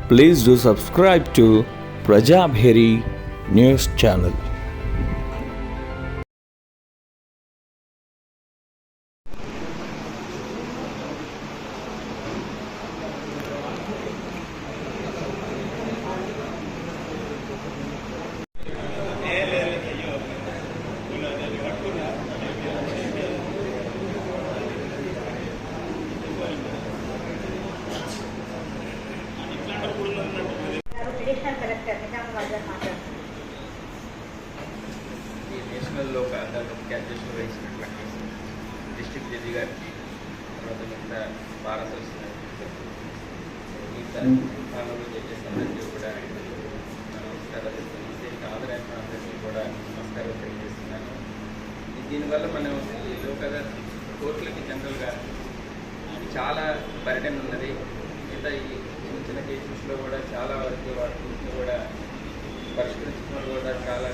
Please do subscribe to Prajabheri News Channel. National Lok Adalat cancel వహించినటువంటి district judge గారికి తర్వాత మిగతా భారత మిగతా కాలంలో జడ్జెస్ అందరికీ కూడా నమస్కారాలు దీనికి హాజరైన అందరికీ కూడా నమస్కారాలు తెలియజేస్తున్నాను. దీనివల్ల మనం ఈ లోక్ అదాలత్ కోర్టులకి జనరల్గా చాలా బర్డెన్ ఉన్నది. మిగతా ఈ చిన్న చిన్న కేసెస్లో కూడా చాలా వరకు వాటిని కూడా పరిష్కరించడం కూడా చాలా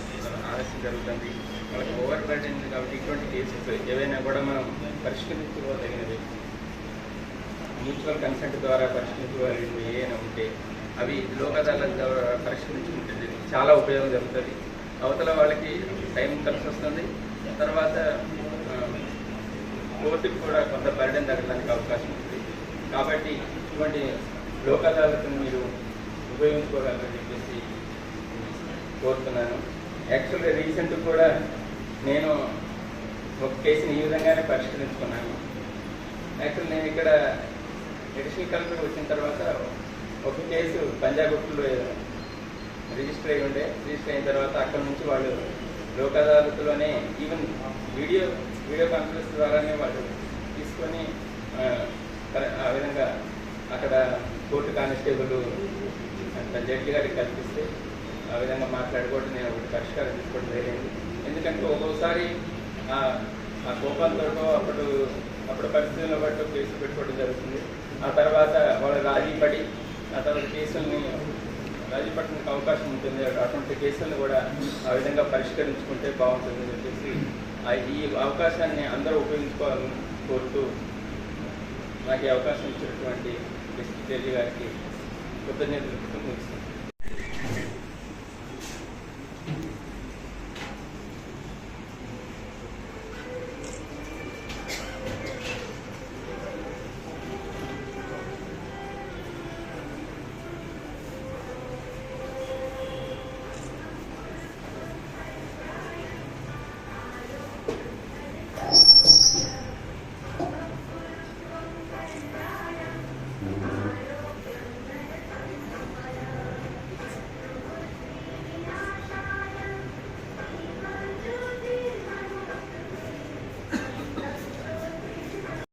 ఆలస్యం జరుగుతుంది. వాళ్ళకి ఓవర్ బర్డెన్ కాబట్టి ఇటువంటి కేసెస్ ఏవైనా కూడా మనం పరిష్కరించుకోదగినవి మ్యూచువల్ కన్సెంట్ ద్వారా పరిష్కరించుకోగలిగినవి ఏమైనా ఉంటే అవి లోక్ అదాలత్ ద్వారా పరిష్కరించుకుంటుంది చాలా ఉపయోగం జరుగుతుంది. అవతల వాళ్ళకి టైం కలిసి వస్తుంది. తర్వాత కోర్టుకి కూడా కొంత బర్డెన్ తగ్గడానికి అవకాశం ఉంది. కాబట్టి ఇటువంటి లోక్ అదాలత్ను మీరు ఉపయోగించుకోగలరని చెప్పేసి కోరుతున్నాను. యాక్చువల్గా రీసెంట్ కూడా నేను ఒక కేసుని ఈ విధంగానే పరిష్కరించుకున్నాను. యాక్చువల్ నేను ఇక్కడ అడిషనల్ కలెక్టర్ వచ్చిన తర్వాత ఒక కేసు పంజాబ్ కోర్టులో రిజిస్టర్ అయి ఉండే. రిజిస్టర్ అయిన తర్వాత అక్కడ నుంచి వాళ్ళు లోక్ అదాలత్లోనే ఈవెన్ వీడియో కాన్ఫరెన్స్ ద్వారానే వాళ్ళు తీసుకొని ఆ విధంగా అక్కడ కోర్టు కానిస్టేబుల్ జడ్జి గారికి కల్పిస్తే ఆ విధంగా మాట్లాడుకోవడం నేను ఒకటి పరిష్కారం తీసుకోవడం జరిగింది. ఎందుకంటే ఒక్కోసారి ఆ కోపంతో అప్పుడు పరిస్థితులను బట్టి కేసులు పెట్టుకోవడం జరుగుతుంది. ఆ తర్వాత వాళ్ళు రాజీ పడి ఆ తర్వాత కేసుల్ని రాజీ పట్టడానికి అవకాశం ఉంటుంది. అటువంటి కేసులను కూడా ఆ విధంగా పరిష్కరించుకుంటే బాగుంటుందని చెప్పేసి ఈ అవకాశాన్ని అందరూ ఉపయోగించుకోవాలని కోరుతూ నాకు ఈ అవకాశం ఇచ్చినటువంటి డిస్ట్రిక్ట్ జడ్జి గారికి కృతజ్ఞతలు ముగిస్తాను.